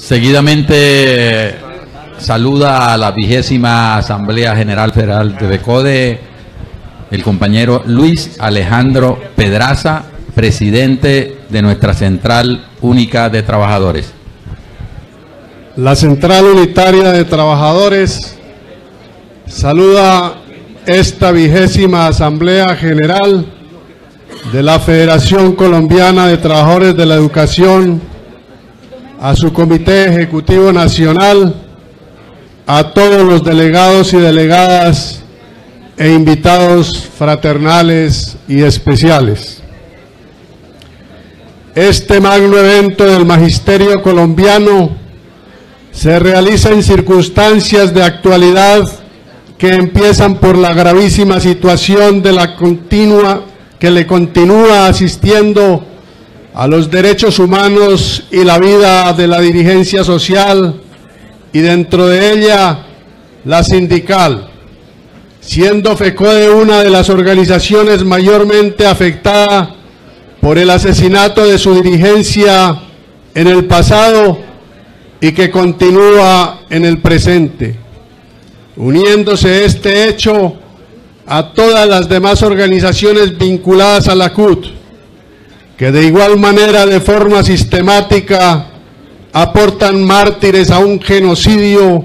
Seguidamente saluda a la 20ª Asamblea General Federal de FECODE el compañero Luis Alejandro Pedraza, presidente de nuestra Central Única de Trabajadores. La Central Unitaria de Trabajadores saluda esta 20ª Asamblea General de la Federación Colombiana de Trabajadores de la Educación, a su Comité Ejecutivo Nacional, a todos los delegados y delegadas e invitados fraternales y especiales. Este magno evento del magisterio colombiano se realiza en circunstancias de actualidad que empiezan por la gravísima situación de la que le continúa asistiendo a los derechos humanos y la vida de la dirigencia social, y dentro de ella la sindical, siendo FECODE una de las organizaciones mayormente afectada por el asesinato de su dirigencia en el pasado y que continúa en el presente, uniéndose este hecho a todas las demás organizaciones vinculadas a la CUT, que de igual manera, de forma sistemática, aportan mártires a un genocidio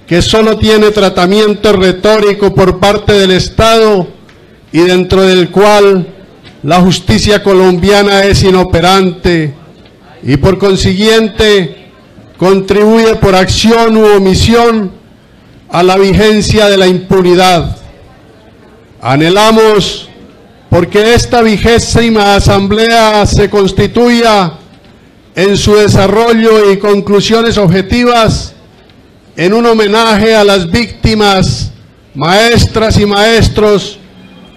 que solo tiene tratamiento retórico por parte del Estado y dentro del cual la justicia colombiana es inoperante y por consiguiente contribuye por acción u omisión a la vigencia de la impunidad. Anhelamos porque esta 20ª Asamblea se constituya en su desarrollo y conclusiones objetivas en un homenaje a las víctimas, maestras y maestros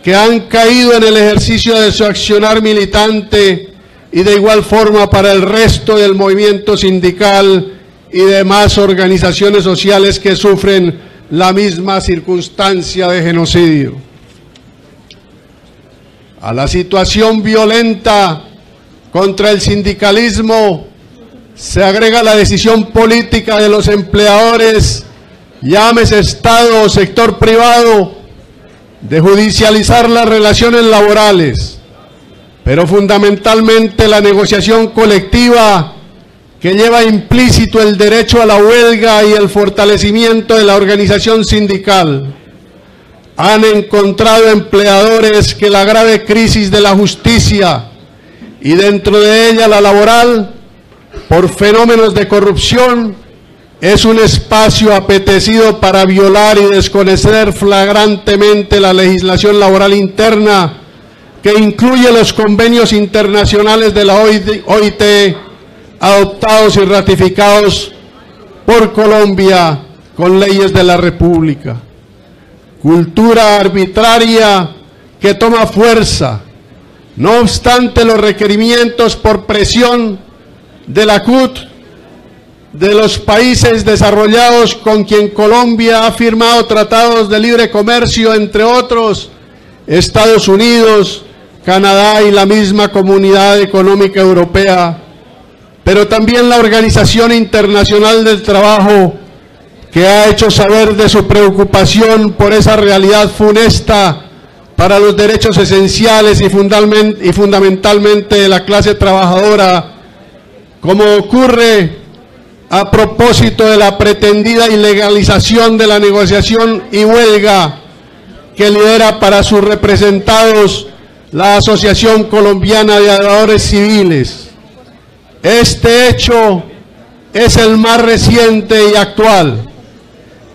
que han caído en el ejercicio de su accionar militante, y de igual forma para el resto del movimiento sindical y demás organizaciones sociales que sufren la misma circunstancia de genocidio. A la situación violenta contra el sindicalismo se agrega la decisión política de los empleadores, llámese Estado o sector privado, de judicializar las relaciones laborales, pero fundamentalmente la negociación colectiva que lleva implícito el derecho a la huelga y el fortalecimiento de la organización sindical. Han encontrado empleadores que la grave crisis de la justicia y dentro de ella la laboral, por fenómenos de corrupción, es un espacio apetecido para violar y desconocer flagrantemente la legislación laboral interna que incluye los convenios internacionales de la OIT adoptados y ratificados por Colombia con leyes de la República. Cultura arbitraria que toma fuerza, no obstante los requerimientos por presión de la CUT, de los países desarrollados con quien Colombia ha firmado tratados de libre comercio, entre otros, Estados Unidos, Canadá y la misma Comunidad Económica Europea, pero también la Organización Internacional del Trabajo, que ha hecho saber de su preocupación por esa realidad funesta para los derechos esenciales y fundamentalmente de la clase trabajadora, como ocurre a propósito de la pretendida ilegalización de la negociación y huelga que lidera para sus representados la Asociación Colombiana de Aviadores Civiles. Este hecho es el más reciente y actual,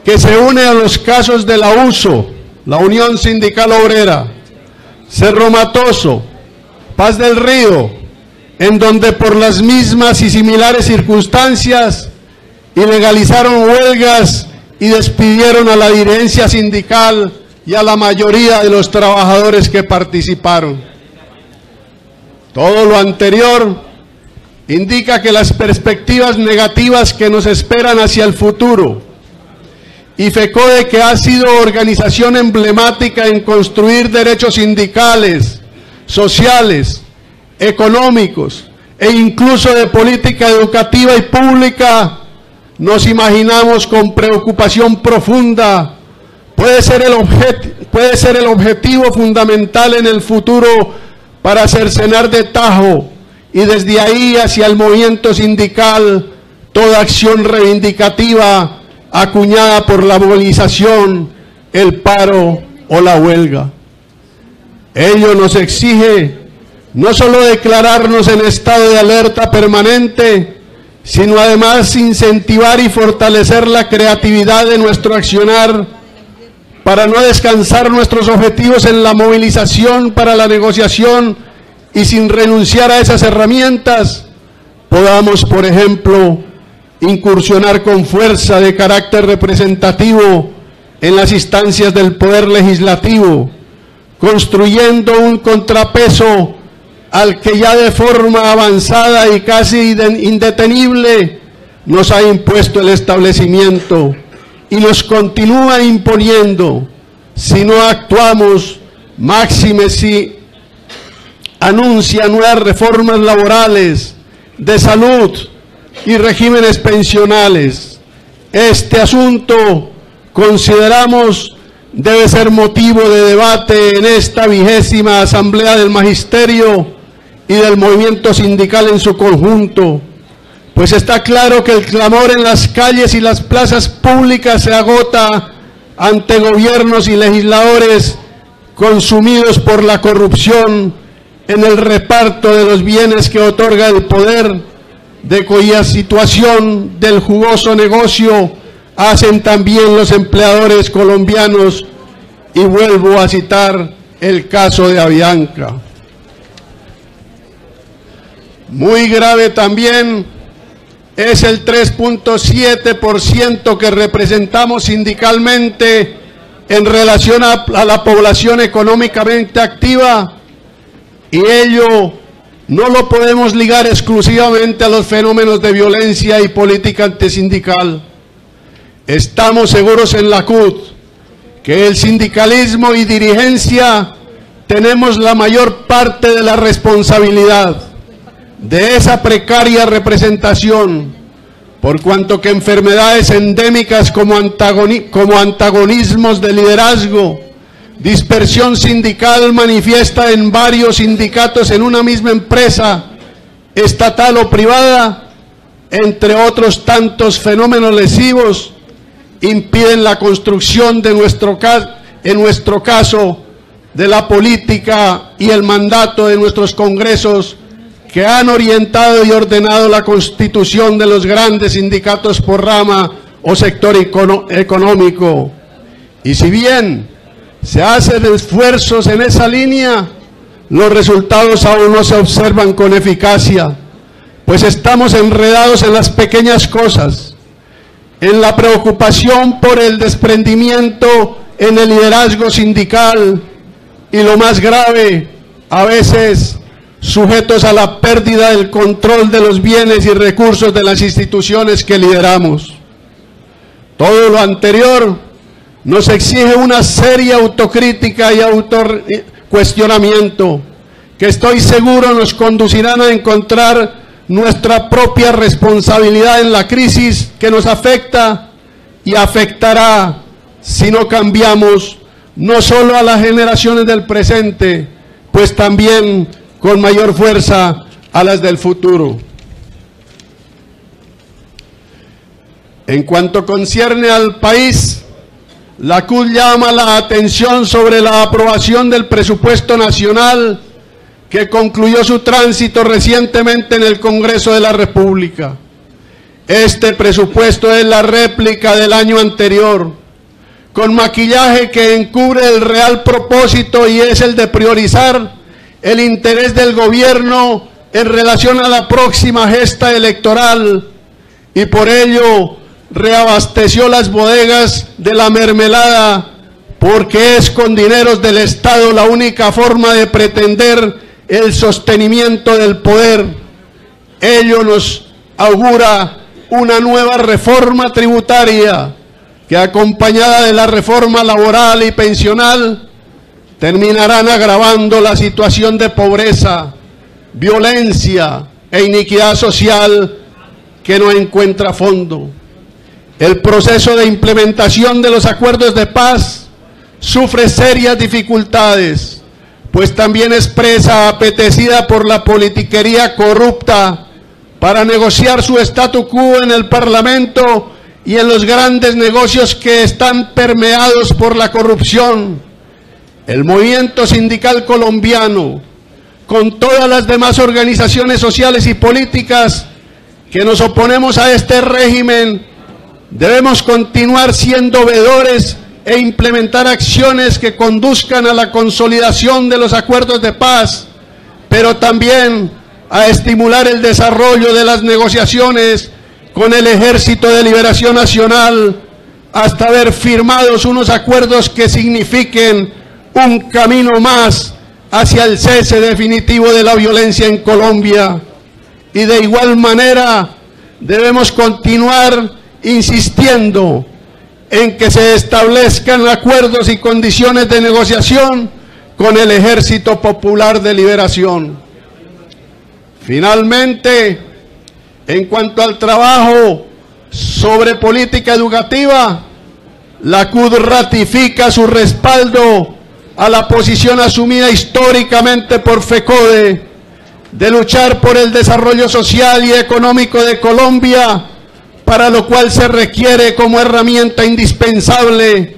que se une a los casos de la USO, la Unión Sindical Obrera, Cerro Matoso, Paz del Río, en donde por las mismas y similares circunstancias ilegalizaron huelgas y despidieron a la dirigencia sindical y a la mayoría de los trabajadores que participaron. Todo lo anterior indica que las perspectivas negativas que nos esperan hacia el futuro, y FECODE, que ha sido organización emblemática en construir derechos sindicales, sociales, económicos e incluso de política educativa y pública, nos imaginamos con preocupación profunda, puede ser el objetivo fundamental en el futuro para cercenar de tajo y desde ahí hacia el movimiento sindical toda acción reivindicativa acuñada por la movilización, el paro o la huelga. Ello nos exige no solo declararnos en estado de alerta permanente, sino además incentivar y fortalecer la creatividad de nuestro accionar para no descansar nuestros objetivos en la movilización para la negociación y sin renunciar a esas herramientas, podamos, por ejemplo, incursionar con fuerza de carácter representativo en las instancias del Poder Legislativo, construyendo un contrapeso al que ya de forma avanzada y casi indetenible nos ha impuesto el establecimiento y nos continúa imponiendo si no actuamos, máxime si anuncia nuevas reformas laborales, de salud y regímenes pensionales. Este asunto, consideramos, debe ser motivo de debate en esta 20ª Asamblea del Magisterio y del movimiento sindical en su conjunto, pues está claro que el clamor en las calles y las plazas públicas se agota ante gobiernos y legisladores consumidos por la corrupción en el reparto de los bienes que otorga el poder, de cuya situación del jugoso negocio hacen también los empleadores colombianos, y vuelvo a citar el caso de Avianca. Muy grave también es el 3.7% que representamos sindicalmente en relación a la población económicamente activa, y ello no lo podemos ligar exclusivamente a los fenómenos de violencia y política antisindical. Estamos seguros en la CUT que el sindicalismo y dirigencia tenemos la mayor parte de la responsabilidad de esa precaria representación, por cuanto que enfermedades endémicas como antagonismos de liderazgo, dispersión sindical manifiesta en varios sindicatos en una misma empresa, estatal o privada, entre otros tantos fenómenos lesivos, impiden la construcción de en nuestro caso, de la política y el mandato de nuestros congresos que han orientado y ordenado la constitución de los grandes sindicatos por rama o sector económico. Y si bien se hacen esfuerzos en esa línea, los resultados aún no se observan con eficacia, pues estamos enredados en las pequeñas cosas, en la preocupación por el desprendimiento en el liderazgo sindical y, lo más grave, a veces sujetos a la pérdida del control de los bienes y recursos de las instituciones que lideramos. Todo lo anterior nos exige una seria autocrítica y autocuestionamiento que estoy seguro nos conducirán a encontrar nuestra propia responsabilidad en la crisis que nos afecta y afectará si no cambiamos no solo a las generaciones del presente, pues también con mayor fuerza a las del futuro. En cuanto concierne al país, la CUT llama la atención sobre la aprobación del presupuesto nacional que concluyó su tránsito recientemente en el Congreso de la República. Este presupuesto es la réplica del año anterior, con maquillaje que encubre el real propósito, y es el de priorizar el interés del gobierno en relación a la próxima gesta electoral, y por ello reabasteció las bodegas de la mermelada, porque es con dineros del Estado la única forma de pretender el sostenimiento del poder. Ello nos augura una nueva reforma tributaria que, acompañada de la reforma laboral y pensional, terminarán agravando la situación de pobreza, violencia e iniquidad social que no encuentra fondo. el proceso de implementación de los acuerdos de paz sufre serias dificultades, pues también es presa apetecida por la politiquería corrupta para negociar su statu quo en el Parlamento y en los grandes negocios que están permeados por la corrupción. El movimiento sindical colombiano, con todas las demás organizaciones sociales y políticas que nos oponemos a este régimen, debemos continuar siendo veedores e implementar acciones que conduzcan a la consolidación de los acuerdos de paz, pero también a estimular el desarrollo de las negociaciones con el Ejército de Liberación Nacional hasta ver firmados unos acuerdos que signifiquen un camino más hacia el cese definitivo de la violencia en Colombia. Y de igual manera debemos continuar insistiendo en que se establezcan acuerdos y condiciones de negociación con el Ejército Popular de Liberación. Finalmente, en cuanto al trabajo sobre política educativa, la CUT ratifica su respaldo a la posición asumida históricamente por FECODE de luchar por el desarrollo social y económico de Colombia, para lo cual se requiere como herramienta indispensable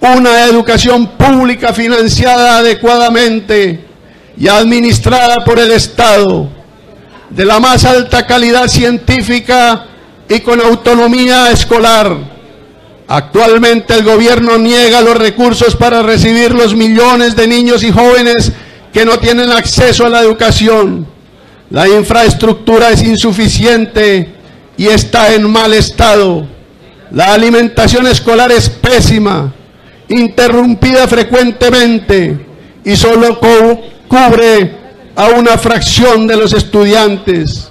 una educación pública financiada adecuadamente y administrada por el Estado, de la más alta calidad científica y con autonomía escolar. Actualmente el gobierno niega los recursos para recibir los millones de niños y jóvenes que no tienen acceso a la educación. La infraestructura es insuficiente y está en mal estado. La alimentación escolar es pésima, interrumpida frecuentemente y solo cubre a una fracción de los estudiantes.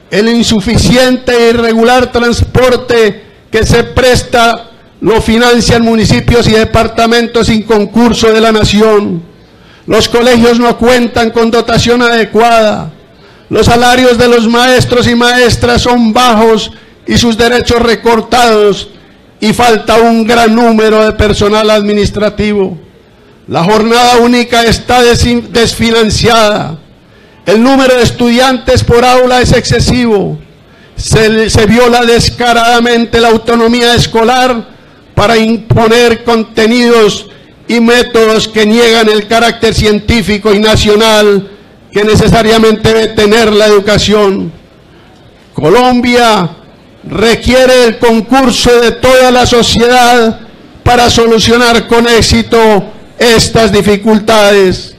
El insuficiente e irregular transporte que se presta lo financian municipios y departamentos sin concurso de la nación. Los colegios no cuentan con dotación adecuada. Los salarios de los maestros y maestras son bajos y sus derechos recortados, y falta un gran número de personal administrativo. La jornada única está desfinanciada. El número de estudiantes por aula es excesivo. Se viola descaradamente la autonomía escolar para imponer contenidos y métodos que niegan el carácter científico y nacional que necesariamente debe tener la educación. Colombia requiere el concurso de toda la sociedad para solucionar con éxito estas dificultades,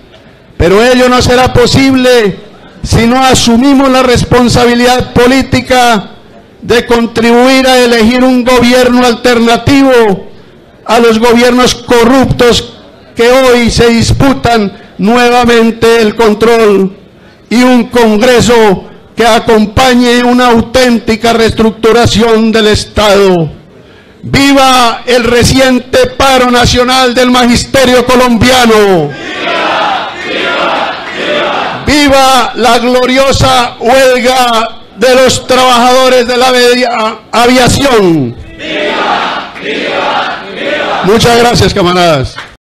pero ello no será posible si no asumimos la responsabilidad política de contribuir a elegir un gobierno alternativo a los gobiernos corruptos que hoy se disputan nuevamente el control, y un Congreso que acompañe una auténtica reestructuración del Estado. ¡Viva el reciente paro nacional del magisterio colombiano! ¡Viva, viva, viva! ¡Viva la gloriosa huelga de los trabajadores de la aviación! ¡Viva, viva, viva! Muchas gracias, camaradas.